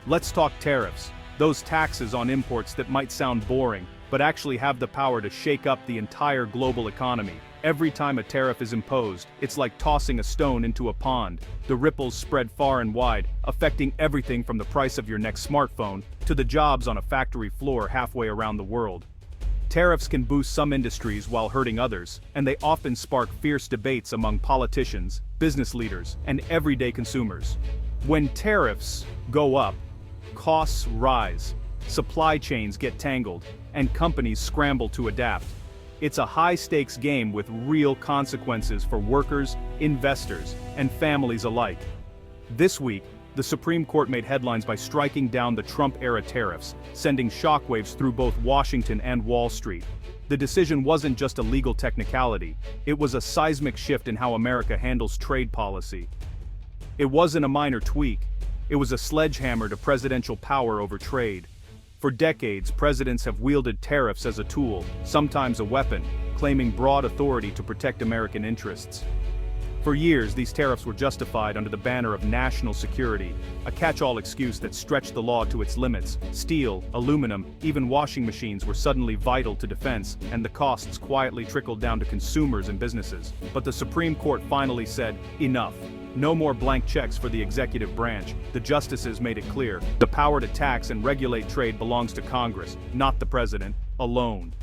Let's talk tariffs, those taxes on imports that might sound boring, but actually have the power to shake up the entire global economy. Every time a tariff is imposed, it's like tossing a stone into a pond. The ripples spread far and wide, affecting everything from the price of your next smartphone to the jobs on a factory floor halfway around the world. Tariffs can boost some industries while hurting others, and they often spark fierce debates among politicians, business leaders, and everyday consumers. When tariffs go up, costs rise, supply chains get tangled, and companies scramble to adapt. It's a high-stakes game with real consequences for workers, investors, and families alike. This week, the Supreme Court made headlines by striking down the Trump-era tariffs, sending shockwaves through both Washington and Wall Street. The decision wasn't just a legal technicality, it was a seismic shift in how America handles trade policy. It wasn't a minor tweak, it was a sledgehammer to presidential power over trade. For decades, presidents have wielded tariffs as a tool, sometimes a weapon, claiming broad authority to protect American interests. For years, these tariffs were justified under the banner of national security, a catch-all excuse that stretched the law to its limits. Steel, aluminum, even washing machines were suddenly vital to defense, and the costs quietly trickled down to consumers and businesses. But the Supreme Court finally said, enough. No more blank checks for the executive branch. The justices made it clear, the power to tax and regulate trade belongs to Congress, not the president, alone.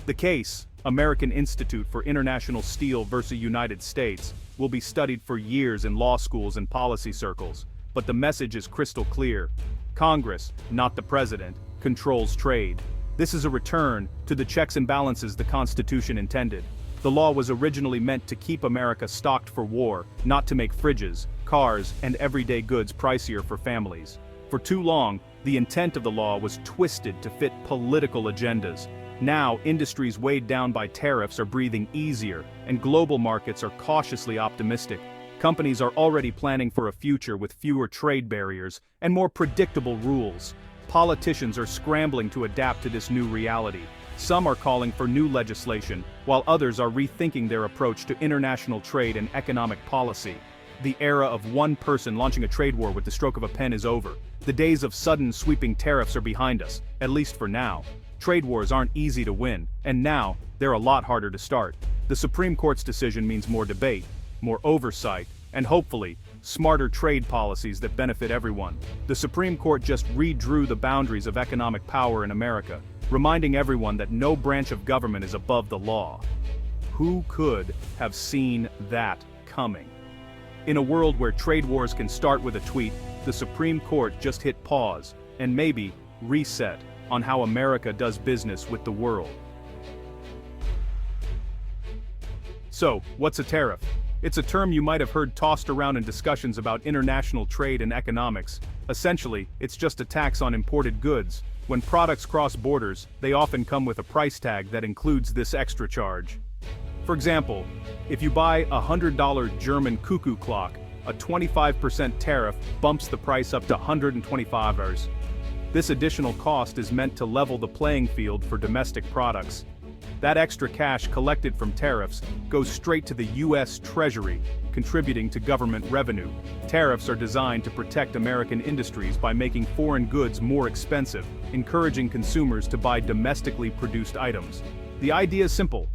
The case, American Institute for International Steel versus United States, will be studied for years in law schools and policy circles, but the message is crystal clear. Congress, not the president, controls trade. This is a return to the checks and balances the Constitution intended. The law was originally meant to keep America stocked for war, not to make fridges, cars, and everyday goods pricier for families. For too long, the intent of the law was twisted to fit political agendas. Now, industries weighed down by tariffs are breathing easier, and global markets are cautiously optimistic. Companies are already planning for a future with fewer trade barriers and more predictable rules. Politicians are scrambling to adapt to this new reality. Some are calling for new legislation, while others are rethinking their approach to international trade and economic policy. The era of one person launching a trade war with the stroke of a pen is over. The days of sudden sweeping tariffs are behind us, at least for now. Trade wars aren't easy to win, and now, they're a lot harder to start. The Supreme Court's decision means more debate, more oversight, and hopefully, smarter trade policies that benefit everyone. The Supreme Court just redrew the boundaries of economic power in America, reminding everyone that no branch of government is above the law. Who could have seen that coming? In a world where trade wars can start with a tweet, the Supreme Court just hit pause, and maybe reset, on how America does business with the world. So, what's a tariff? It's a term you might have heard tossed around in discussions about international trade and economics. Essentially, it's just a tax on imported goods. When products cross borders, they often come with a price tag that includes this extra charge. For example, if you buy a $100 German cuckoo clock, a 25% tariff bumps the price up to $125. This additional cost is meant to level the playing field for domestic products. That extra cash collected from tariffs goes straight to the U.S. Treasury, contributing to government revenue. Tariffs are designed to protect American industries by making foreign goods more expensive, encouraging consumers to buy domestically produced items. The idea is simple.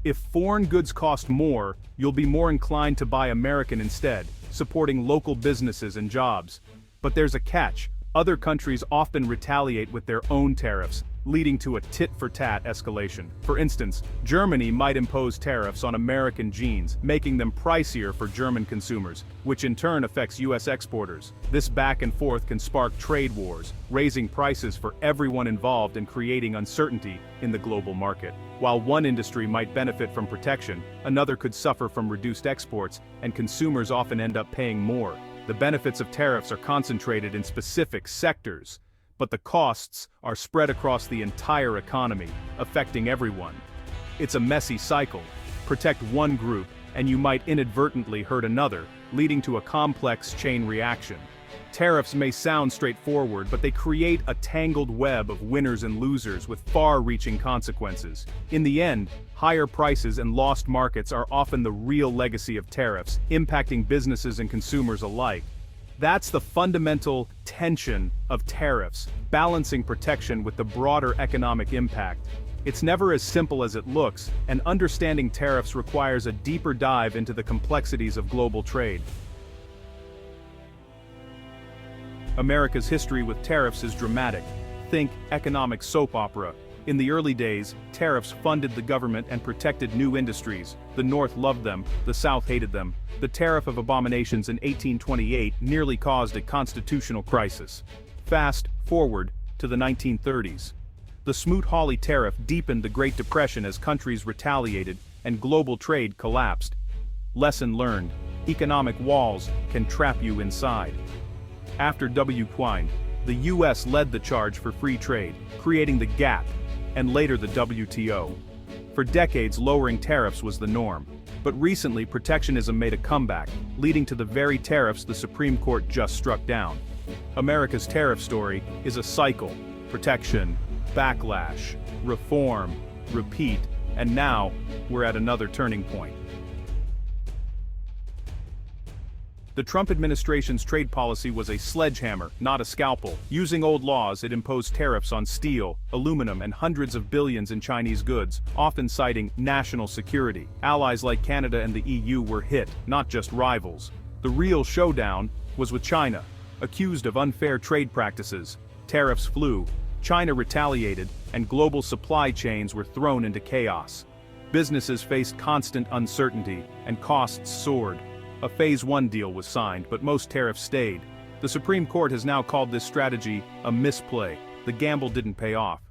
If foreign goods cost more, you'll be more inclined to buy American instead, supporting local businesses and jobs. But there's a catch. Other countries often retaliate with their own tariffs, leading to a tit-for-tat escalation. For instance, Germany might impose tariffs on American jeans, making them pricier for German consumers, which in turn affects U.S. exporters. This back and forth can spark trade wars, raising prices for everyone involved and creating uncertainty in the global market. While one industry might benefit from protection, another could suffer from reduced exports, and consumers often end up paying more. The benefits of tariffs are concentrated in specific sectors, but the costs are spread across the entire economy, affecting everyone. It's a messy cycle. Protect one group, and you might inadvertently hurt another, leading to a complex chain reaction. Tariffs may sound straightforward, but they create a tangled web of winners and losers with far-reaching consequences. In the end, higher prices and lost markets are often the real legacy of tariffs, impacting businesses and consumers alike. That's the fundamental tension of tariffs, balancing protection with the broader economic impact. It's never as simple as it looks, and understanding tariffs requires a deeper dive into the complexities of global trade. America's history with tariffs is dramatic. Think economic soap opera. In the early days, tariffs funded the government and protected new industries. The North loved them, the South hated them. The Tariff of Abominations in 1828 nearly caused a constitutional crisis. Fast forward to the 1930s. The Smoot-Hawley Tariff deepened the Great Depression as countries retaliated and global trade collapsed. Lesson learned: economic walls can trap you inside. After W. Quine, the U.S. led the charge for free trade, creating the GATT, and later the WTO. For decades, lowering tariffs was the norm. But recently, protectionism made a comeback, leading to the very tariffs the Supreme Court just struck down. America's tariff story is a cycle: protection, backlash, reform, repeat, and now, we're at another turning point. The Trump administration's trade policy was a sledgehammer, not a scalpel. Using old laws, it imposed tariffs on steel, aluminum, and hundreds of billions in Chinese goods, often citing national security. Allies like Canada and the EU were hit, not just rivals. The real showdown was with China. Accused of unfair trade practices, tariffs flew, China retaliated, and global supply chains were thrown into chaos. Businesses faced constant uncertainty, and costs soared. A Phase 1 deal was signed, but most tariffs stayed. The Supreme Court has now called this strategy a misplay. The gamble didn't pay off.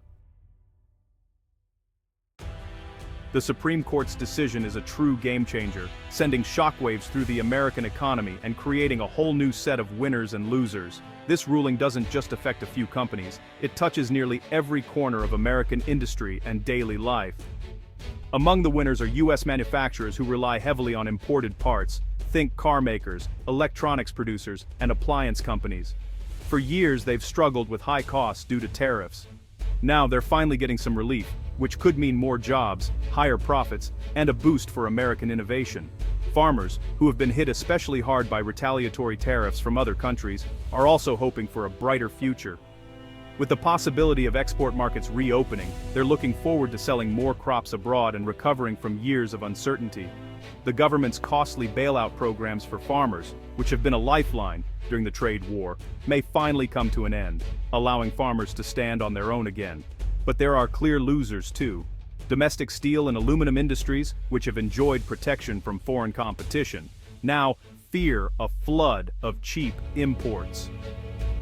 The Supreme Court's decision is a true game-changer, sending shockwaves through the American economy and creating a whole new set of winners and losers. This ruling doesn't just affect a few companies, it touches nearly every corner of American industry and daily life. Among the winners are U.S. manufacturers who rely heavily on imported parts. Think car makers, electronics producers, and appliance companies. For years they've struggled with high costs due to tariffs. Now they're finally getting some relief, which could mean more jobs, higher profits, and a boost for American innovation. Farmers, who have been hit especially hard by retaliatory tariffs from other countries, are also hoping for a brighter future. With the possibility of export markets reopening, they're looking forward to selling more crops abroad and recovering from years of uncertainty. The government's costly bailout programs for farmers, which have been a lifeline during the trade war, may finally come to an end, allowing farmers to stand on their own again. But there are clear losers too. Domestic steel and aluminum industries, which have enjoyed protection from foreign competition, now fear a flood of cheap imports.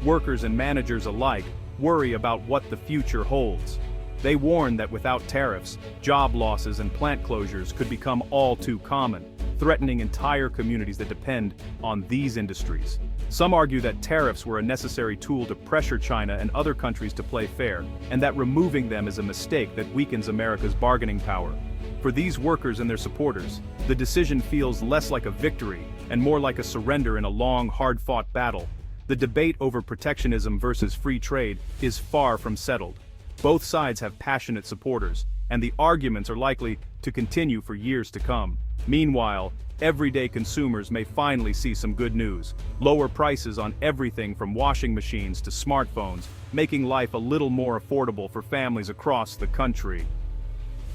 Workers and managers alike worry about what the future holds. They warn that without tariffs, job losses and plant closures could become all too common, threatening entire communities that depend on these industries. Some argue that tariffs were a necessary tool to pressure China and other countries to play fair, and that removing them is a mistake that weakens America's bargaining power. For these workers and their supporters, the decision feels less like a victory and more like a surrender in a long, hard-fought battle. The debate over protectionism versus free trade is far from settled. Both sides have passionate supporters, and the arguments are likely to continue for years to come. Meanwhile, everyday consumers may finally see some good news. Lower prices on everything from washing machines to smartphones, making life a little more affordable for families across the country.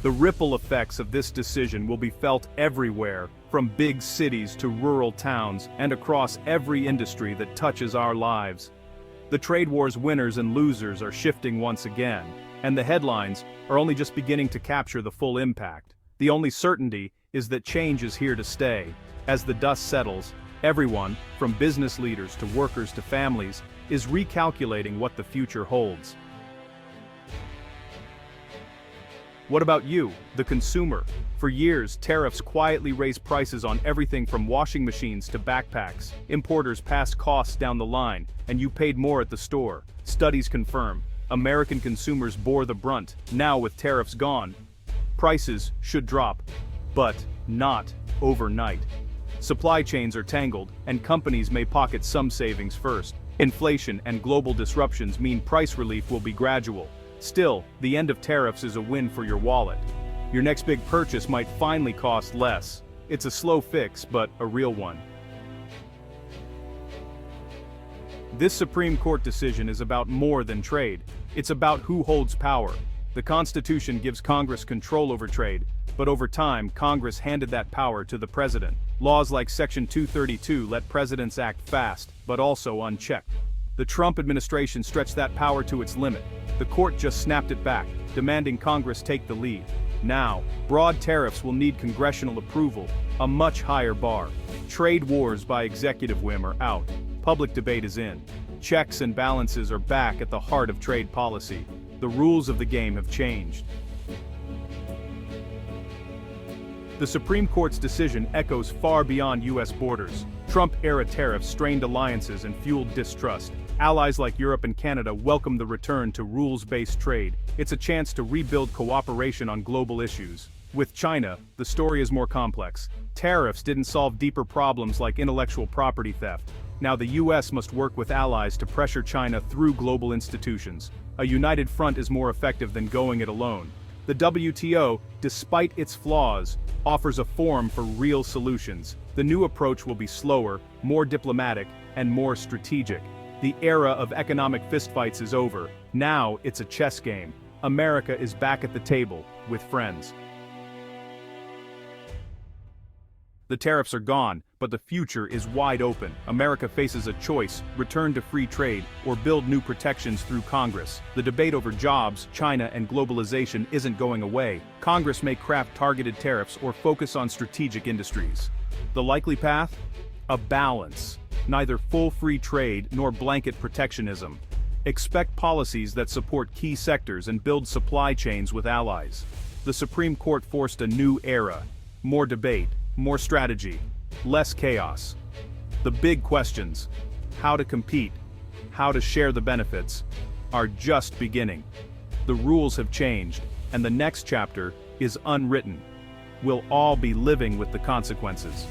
The ripple effects of this decision will be felt everywhere, from big cities to rural towns and across every industry that touches our lives. The trade war's winners and losers are shifting once again, and the headlines are only just beginning to capture the full impact. The only certainty is that change is here to stay. As the dust settles, everyone, from business leaders to workers to families, is recalculating what the future holds. What about you, the consumer? For years, tariffs quietly raised prices on everything from washing machines to backpacks. Importers passed costs down the line, and you paid more at the store. Studies confirm American consumers bore the brunt. Now with tariffs gone, prices should drop, but not overnight. Supply chains are tangled, and companies may pocket some savings first. Inflation and global disruptions mean price relief will be gradual. Still, the end of tariffs is a win for your wallet. Your next big purchase might finally cost less. It's a slow fix, but a real one. This Supreme Court decision is about more than trade. It's about who holds power. The Constitution gives Congress control over trade, but over time, Congress handed that power to the president. Laws like Section 232 let presidents act fast, but also unchecked. The Trump administration stretched that power to its limit. The court just snapped it back, demanding Congress take the lead. Now, broad tariffs will need congressional approval, a much higher bar. Trade wars by executive whim are out. Public debate is in. Checks and balances are back at the heart of trade policy. The rules of the game have changed. The Supreme Court's decision echoes far beyond U.S. borders. Trump-era tariffs strained alliances and fueled distrust. Allies like Europe and Canada welcome the return to rules-based trade. It's a chance to rebuild cooperation on global issues. With China, the story is more complex. Tariffs didn't solve deeper problems like intellectual property theft. Now the U.S. must work with allies to pressure China through global institutions. A united front is more effective than going it alone. The WTO, despite its flaws, offers a forum for real solutions. The new approach will be slower, more diplomatic, and more strategic. The era of economic fistfights is over. Now it's a chess game. America is back at the table, with friends. The tariffs are gone, but the future is wide open. America faces a choice: return to free trade, or build new protections through Congress. The debate over jobs, China, and globalization isn't going away. Congress may craft targeted tariffs or focus on strategic industries. The likely path? A balance. Neither full free trade nor blanket protectionism. Expect policies that support key sectors and build supply chains with allies. The Supreme Court forced a new era. More debate, more strategy, less chaos. The big questions, how to compete, how to share the benefits, are just beginning. The rules have changed, and the next chapter is unwritten. We'll all be living with the consequences.